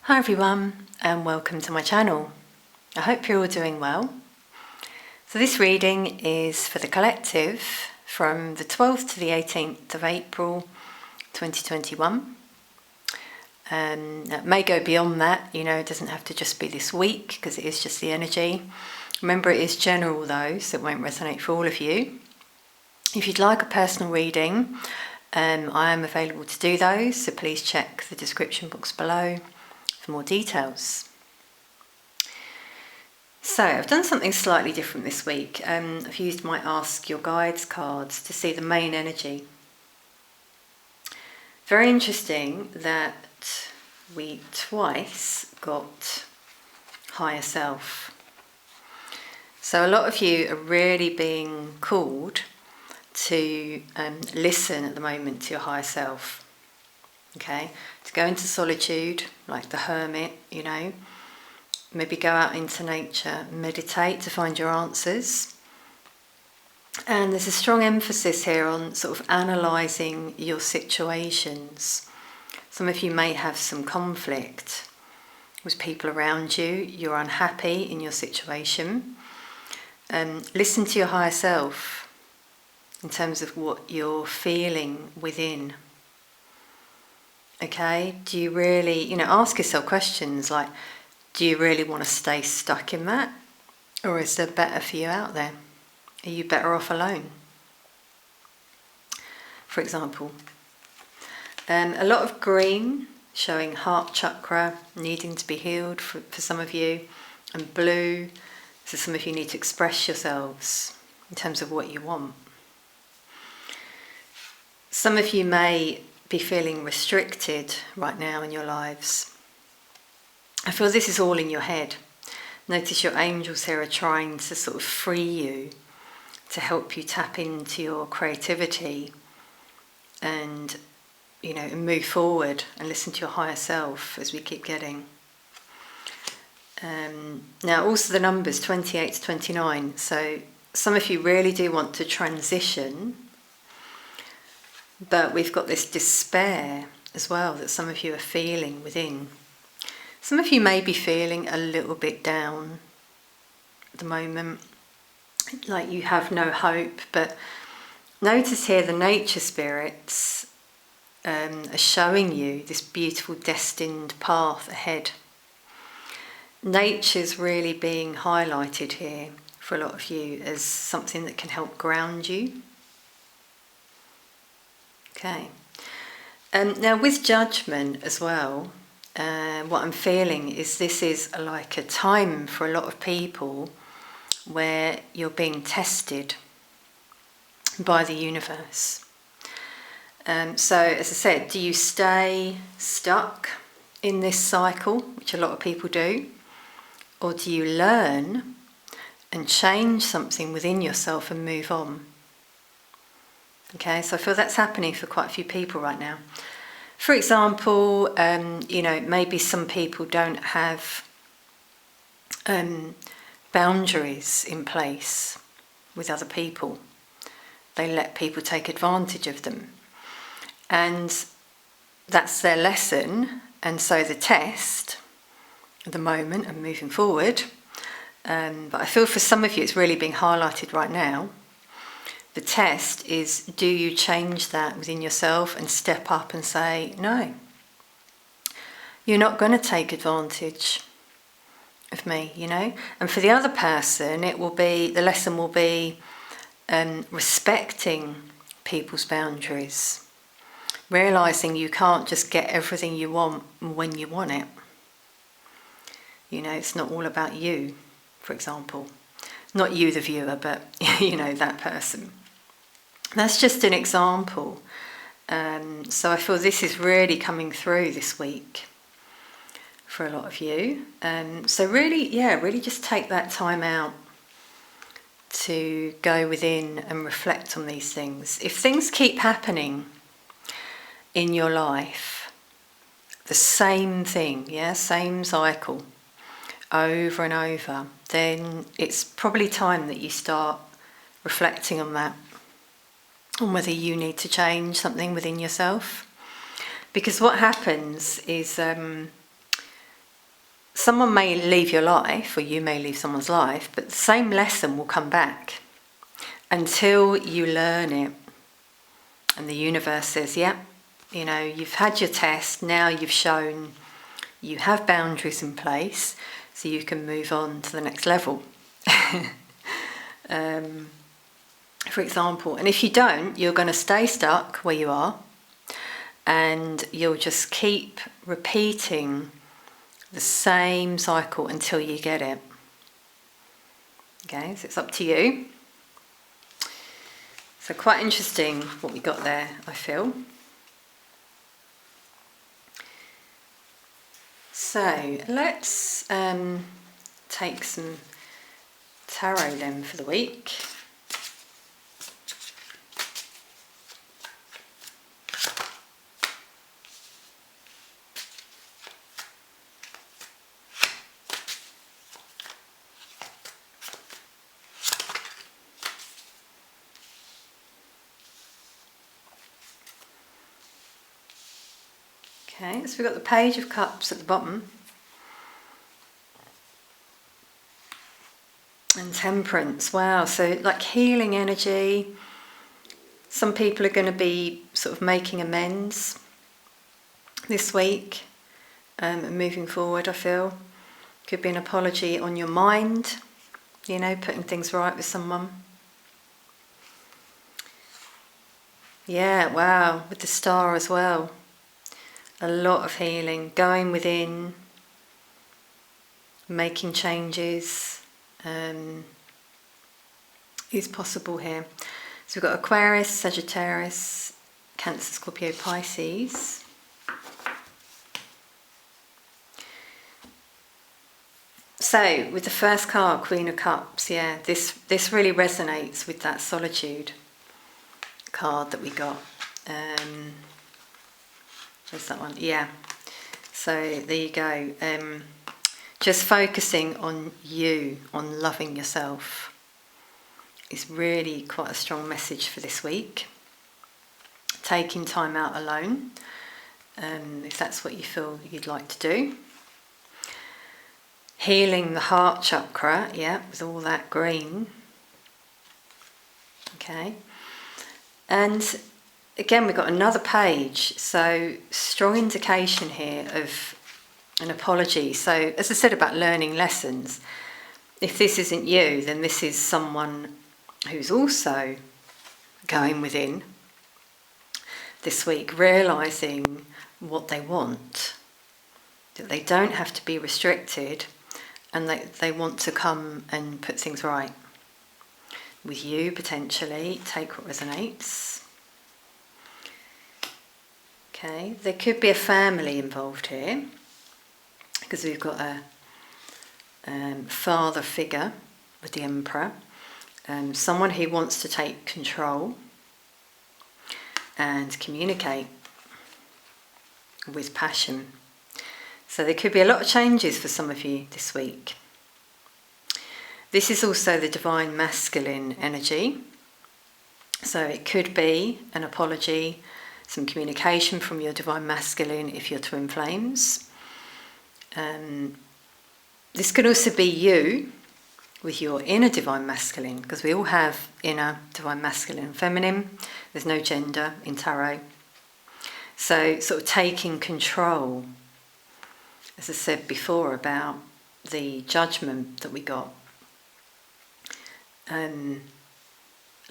Hi everyone and welcome to my channel. I hope you're all doing well. So this reading is for the collective from the 12th to the 18th of April 2021. It may go beyond that, it doesn't have to just be this week because it is just the energy. Remember, it is general though, so it won't resonate for all of you. If you'd like a personal reading, I am available to do those, so please check the description box below for more details. So I've done something slightly different this week. I've used my Ask Your Guides cards to see the main energy. Very interesting that we twice got higher self. So a lot of you are really being called to listen at the moment to your higher self. Okay, to go into solitude, like the hermit, maybe go out into nature, meditate to find your answers. And there's a strong emphasis here on sort of analysing your situations. Some of you may have some conflict with people around you, you're unhappy in your situation. Listen to your higher self in terms of what you're feeling within. Okay, do you really, ask yourself questions like, do you really want to stay stuck in that? Or is there better for you out there? Are you better off alone? For example, a lot of green showing heart chakra needing to be healed for some of you, and blue, so some of you need to express yourselves in terms of what you want. Some of you may be feeling restricted right now in your lives. I feel this is all in your head. Notice your angels here are trying to sort of free you, to help you tap into your creativity and, and move forward and listen to your higher self as we keep getting. Now also the numbers 28 to 29. So some of you really do want to transition, but we've got this despair as well that some of you are feeling within. Some of you may be feeling a little bit down at the moment, like you have no hope, but notice here the nature spirits are showing you this beautiful destined path ahead. Nature's really being highlighted here for a lot of you as something that can help ground you. Okay. Now with judgment as well, what I'm feeling is this is like a time for a lot of people where you're being tested by the universe. So as I said, do you stay stuck in this cycle, which a lot of people do, or do you learn and change something within yourself and move on? Okay, so I feel that's happening for quite a few people right now. For example, maybe some people don't have boundaries in place with other people. They let people take advantage of them. And that's their lesson. And so the test at the moment and moving forward, but I feel for some of you it's really being highlighted right now. The test is, do you change that within yourself and step up and say, no, you're not going to take advantage of me, And for the other person, the lesson will be respecting people's boundaries, realising you can't just get everything you want when you want it. It's not all about you, for example. Not you, the viewer, but, that person. That's just an example. So I feel this is really coming through this week for a lot of you. So really just take that time out to go within and reflect on these things. If things keep happening in your life, the same thing, same cycle, over and over, then it's probably time that you start reflecting on that, on whether you need to change something within yourself. Because what happens is someone may leave your life, or you may leave someone's life, but the same lesson will come back until you learn it. And the universe says, yeah, you've had your test, now you've shown you have boundaries in place, so you can move on to the next level. For example, and if you don't, you're going to stay stuck where you are, and you'll just keep repeating the same cycle until you get it. Okay, so it's up to you. So quite interesting what we got there, I feel. So let's take some tarot then for the week. Okay, so we've got the Page of Cups at the bottom. And Temperance, wow, so like healing energy. Some people are going to be sort of making amends this week and moving forward, I feel. Could be an apology on your mind, putting things right with someone. Yeah, wow, with the Star as well. A lot of healing, going within, making changes is possible here. So we've got Aquarius, Sagittarius, Cancer, Scorpio, Pisces. So with the first card, Queen of Cups, yeah, this really resonates with that solitude card that we got. Where's that one? Yeah. So there you go. Just focusing on you, on loving yourself, is really quite a strong message for this week. Taking time out alone, if that's what you feel you'd like to do. Healing the heart chakra, yeah, with all that green. Okay. And again, we've got another page, so strong indication here of an apology. So as I said about learning lessons, if this isn't you, then this is someone who's also going within this week, realising what they want, that they don't have to be restricted, and they want to come and put things right with you, potentially. Take what resonates. Okay, there could be a family involved here, because we've got a father figure with the Emperor, someone who wants to take control and communicate with passion. So there could be a lot of changes for some of you this week. This is also the divine masculine energy. So it could be an apology, some communication from your divine masculine if you're twin flames. This could also be you with your inner divine masculine, because we all have inner divine masculine and feminine. There's no gender in tarot. So sort of taking control, as I said before about the judgment that we got,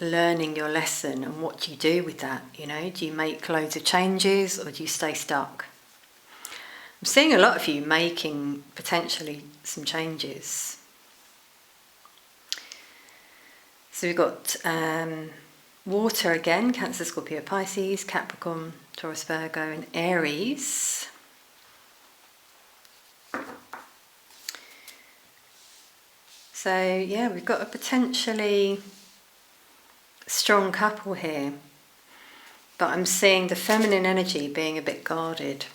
learning your lesson and what do you do with that, do you make loads of changes or do you stay stuck? I'm seeing a lot of you making potentially some changes. So we've got water again, Cancer, Scorpio, Pisces, Capricorn, Taurus, Virgo and Aries. So yeah, we've got a potentially strong couple here, but I'm seeing the feminine energy being a bit guarded.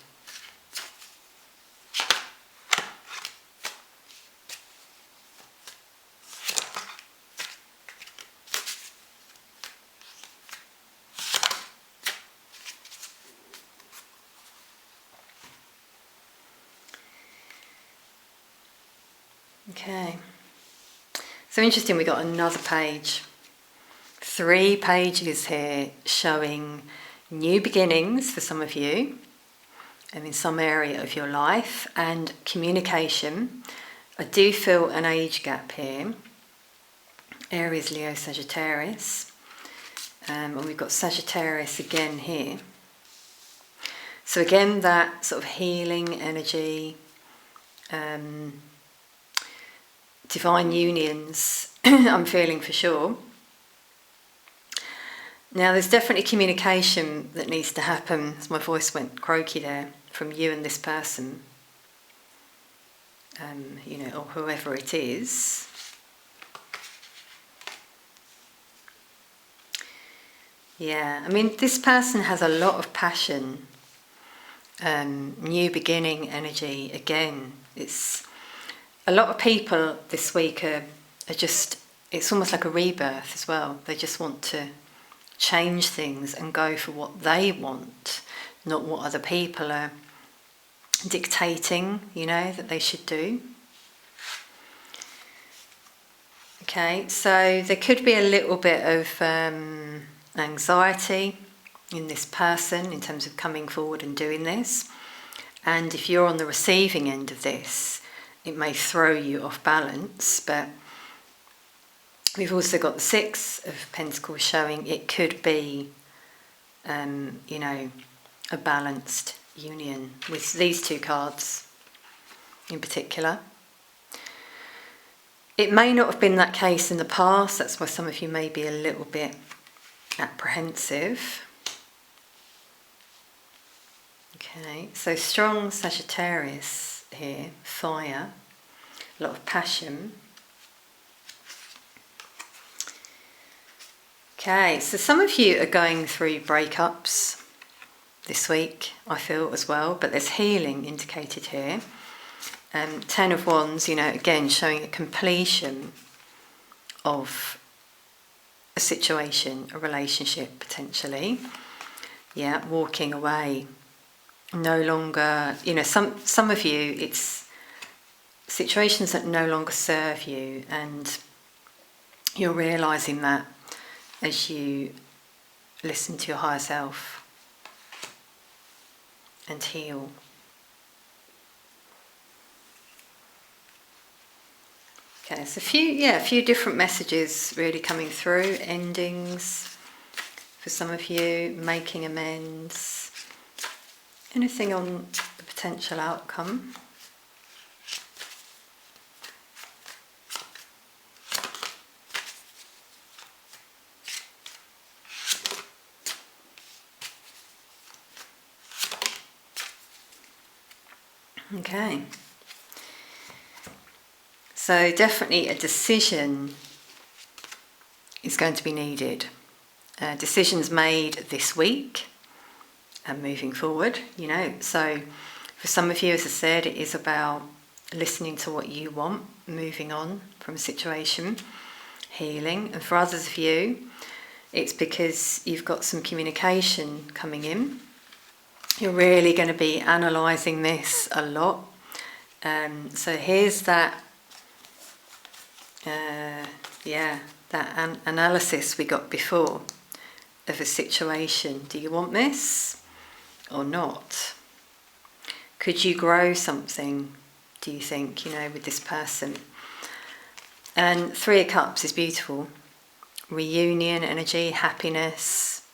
Okay. So interesting, we got another page. 3 pages here showing new beginnings for some of you and in some area of your life, and communication. I do feel an age gap here. Aries, Leo, Sagittarius. And we've got Sagittarius again here. So again, that sort of healing energy, divine unions, I'm feeling for sure. Now there's definitely communication that needs to happen, as my voice went croaky there, from you and this person, or whoever it is. Yeah, I mean, this person has a lot of passion, new beginning energy. Again, it's a lot of people this week are just, it's almost like a rebirth as well. They just want to change things and go for what they want, not what other people are dictating, that they should do. Okay, so there could be a little bit of anxiety in this person in terms of coming forward and doing this. And if you're on the receiving end of this, it may throw you off balance. But we've also got the 6 of Pentacles showing it could be, a balanced union with these 2 cards in particular. It may not have been that case in the past. That's why some of you may be a little bit apprehensive. Okay, so strong Sagittarius here, fire, a lot of passion. Okay, so some of you are going through breakups this week, I feel, as well, but there's healing indicated here. 10 of Wands, again, showing a completion of a situation, a relationship, potentially. Yeah, walking away. No longer, some of you, it's situations that no longer serve you, and you're realising that as you listen to your higher self and heal. Okay, so a few different messages really coming through. Endings for some of you, making amends. Anything on the potential outcome? Okay. So definitely a decision is going to be needed. Decisions made this week and moving forward, So for some of you, as I said, it is about listening to what you want, moving on from a situation, healing. And for others of you, it's because you've got some communication coming in. You're really going to be analysing this a lot. So here's that analysis we got before of a situation. Do you want this or not? Could you grow something, do you think, with this person? And 3 of Cups is beautiful. Reunion energy, happiness.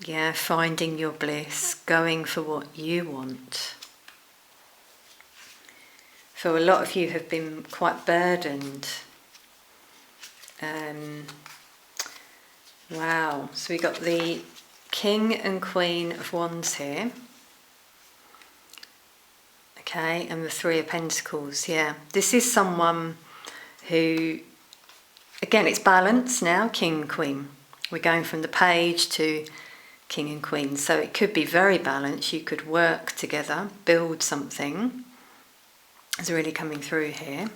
Yeah, finding your bliss, going for what you want. So a lot of you have been quite burdened. Wow, so we got the King and Queen of Wands here. Okay, and the 3 of Pentacles, yeah. This is someone who, again, it's balanced now, King and Queen. We're going from the Page to King and Queen, so it could be very balanced. You could work together, build something. It's really coming through here.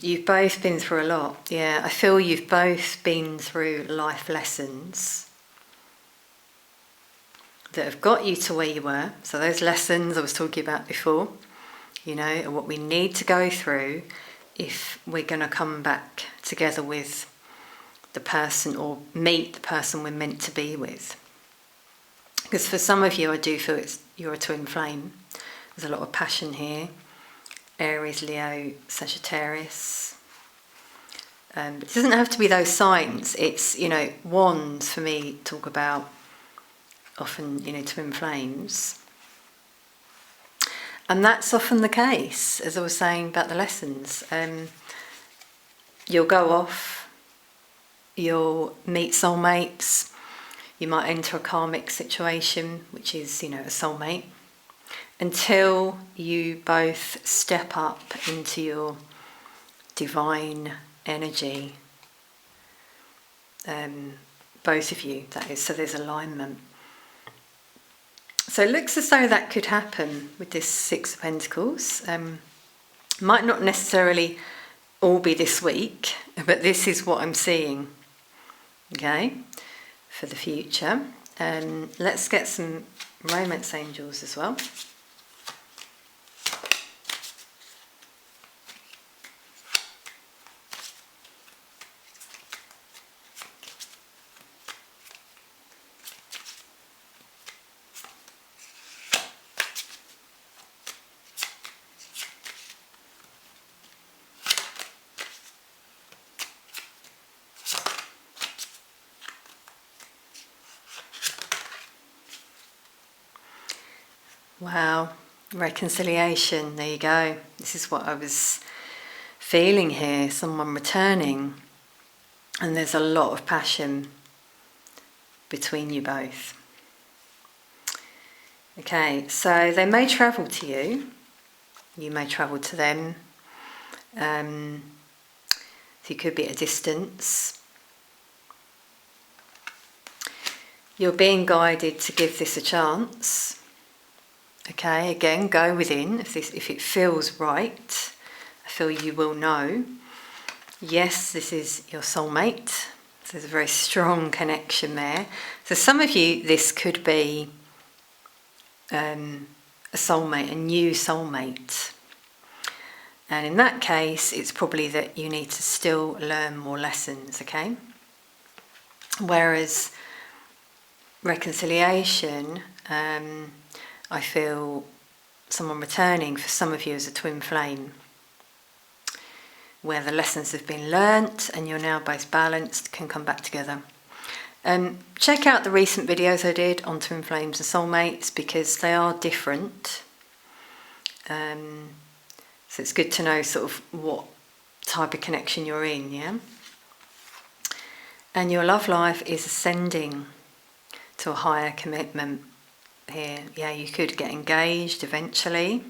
You've both been through a lot. Yeah, I feel you've both been through life lessons that have got you to where you were. So those lessons I was talking about before, and what we need to go through if we're going to come back together with the person or meet the person we're meant to be with. Because for some of you, I do feel you're a twin flame. There's a lot of passion here. Aries, Leo, Sagittarius. But it doesn't have to be those signs. It's, wands for me talk about often, twin flames. And that's often the case, as I was saying about the lessons. You'll go off, you'll meet soulmates, you might enter a karmic situation, which is, a soulmate, until you both step up into your divine energy. Both of you, that is, so there's alignment. So it looks as though that could happen with this Six of Pentacles. Might not necessarily all be this week, but this is what I'm seeing, okay, for the future. Let's get some romance angels as well. Wow, reconciliation, there you go. This is what I was feeling here, someone returning. And there's a lot of passion between you both. Okay, so they may travel to you. You may travel to them. So you could be at a distance. You're being guided to give this a chance. Okay, again, go within. If it feels right, I feel you will know. Yes, this is your soulmate. So there's a very strong connection there. So some of you, this could be a soulmate, a new soulmate. And in that case, it's probably that you need to still learn more lessons, okay? Whereas reconciliation, I feel someone returning for some of you as a twin flame, where the lessons have been learnt and you're now both balanced, can come back together. Check out the recent videos I did on twin flames and soulmates, because they are different. So it's good to know sort of what type of connection you're in, yeah? And your love life is ascending to a higher commitment here. Yeah, you could get engaged eventually.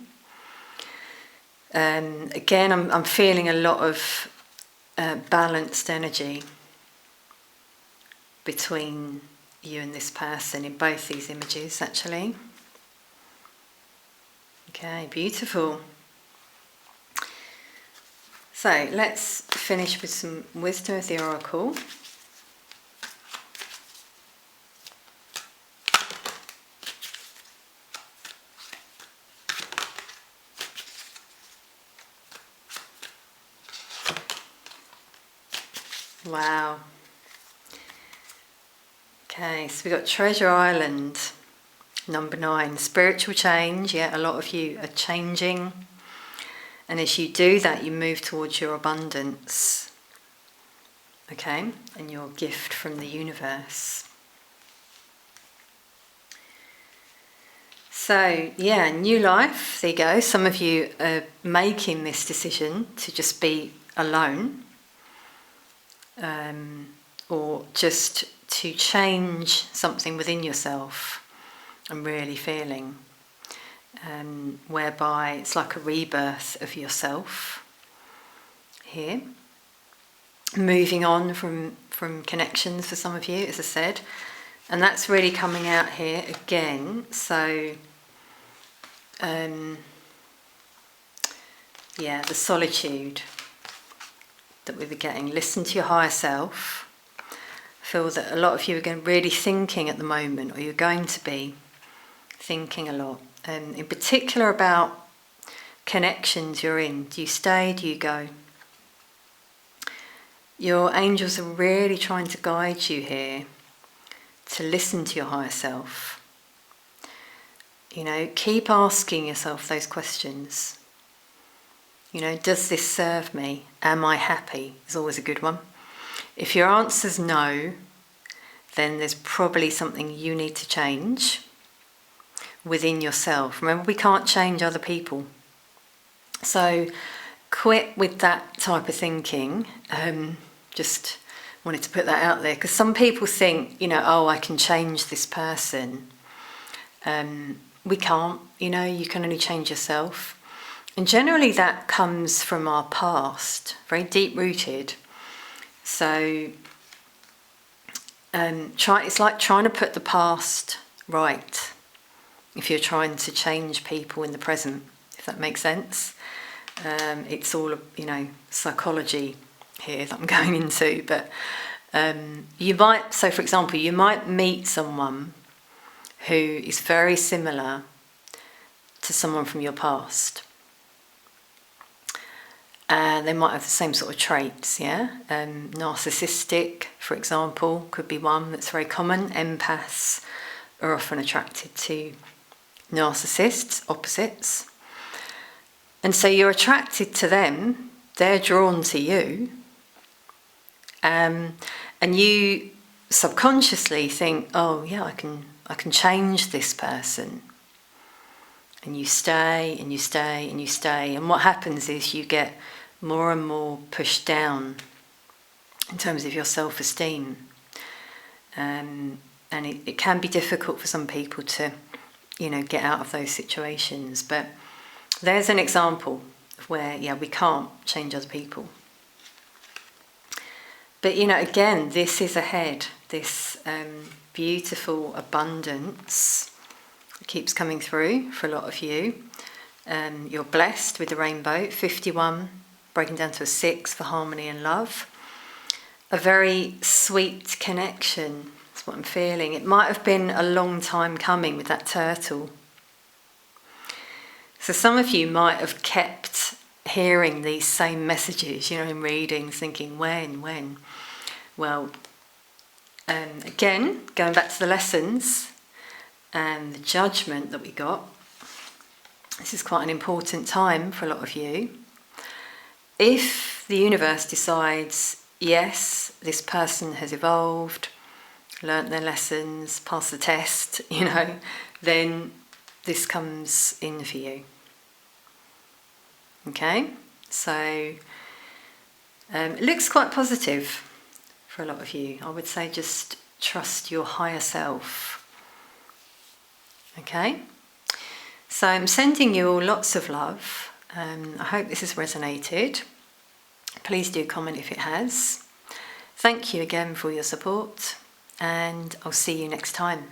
Again, I'm feeling a lot of balanced energy between you and this person in both these images, actually. Okay, beautiful. So let's finish with some wisdom of the oracle. Wow. Okay, so we've got Treasure Island, number 9, spiritual change. Yeah, a lot of you are changing. And as you do that, you move towards your abundance. Okay, and your gift from the universe. So, yeah, new life. There you go. Some of you are making this decision to just be alone. Or just to change something within yourself. I'm really feeling whereby it's like a rebirth of yourself here. Moving on from connections for some of you, as I said, and that's really coming out here again. So yeah, the solitude that we were getting. Listen to your higher self. I feel that a lot of you are really thinking at the moment, or you're going to be thinking a lot, in particular about connections you're in. Do you stay? Do you go? Your angels are really trying to guide you here to listen to your higher self. You know, keep asking yourself those questions. You know, does this serve me? Am I happy? Is always a good one. If your answer's no, then there's probably something you need to change within yourself. Remember, we can't change other people. So quit with that type of thinking. Just wanted to put that out there, because some people think, you know, oh, I can change this person. We can't, you know, you can only change yourself. And generally that comes from our past, very deep rooted. So it's like trying to put the past right if you're trying to change people in the present, if that makes sense. It's all, you know, psychology here that I'm going into, but you might, so for example, you might meet someone who is very similar to someone from your past. They might have the same sort of traits, yeah? Narcissistic, for example, could be one that's very common. Empaths are often attracted to narcissists, opposites. And so you're attracted to them, they're drawn to you, and you subconsciously think, oh yeah, I can change this person. And you stay and you stay and you stay, and what happens is you get more and more pushed down in terms of your self-esteem, and it can be difficult for some people to, you know, get out of those situations. But there's an example of where, yeah, we can't change other people. But, you know, again, this is ahead, this beautiful abundance keeps coming through for a lot of you. You're blessed with the rainbow, 51, breaking down to a 6 for harmony and love. A very sweet connection, that's what I'm feeling. It might have been a long time coming with that turtle. So some of you might have kept hearing these same messages, you know, in readings, thinking, when? Well, again, going back to the lessons, and the judgment that we got, this is quite an important time for a lot of you. If the universe decides, yes, this person has evolved, learnt their lessons, passed the test, you know, then this comes in for you. Okay, so it looks quite positive for a lot of you. I would say just trust your higher self. Okay, so I'm sending you all lots of love. I hope this has resonated. Please do comment if it has. Thank you again for your support, and I'll see you next time.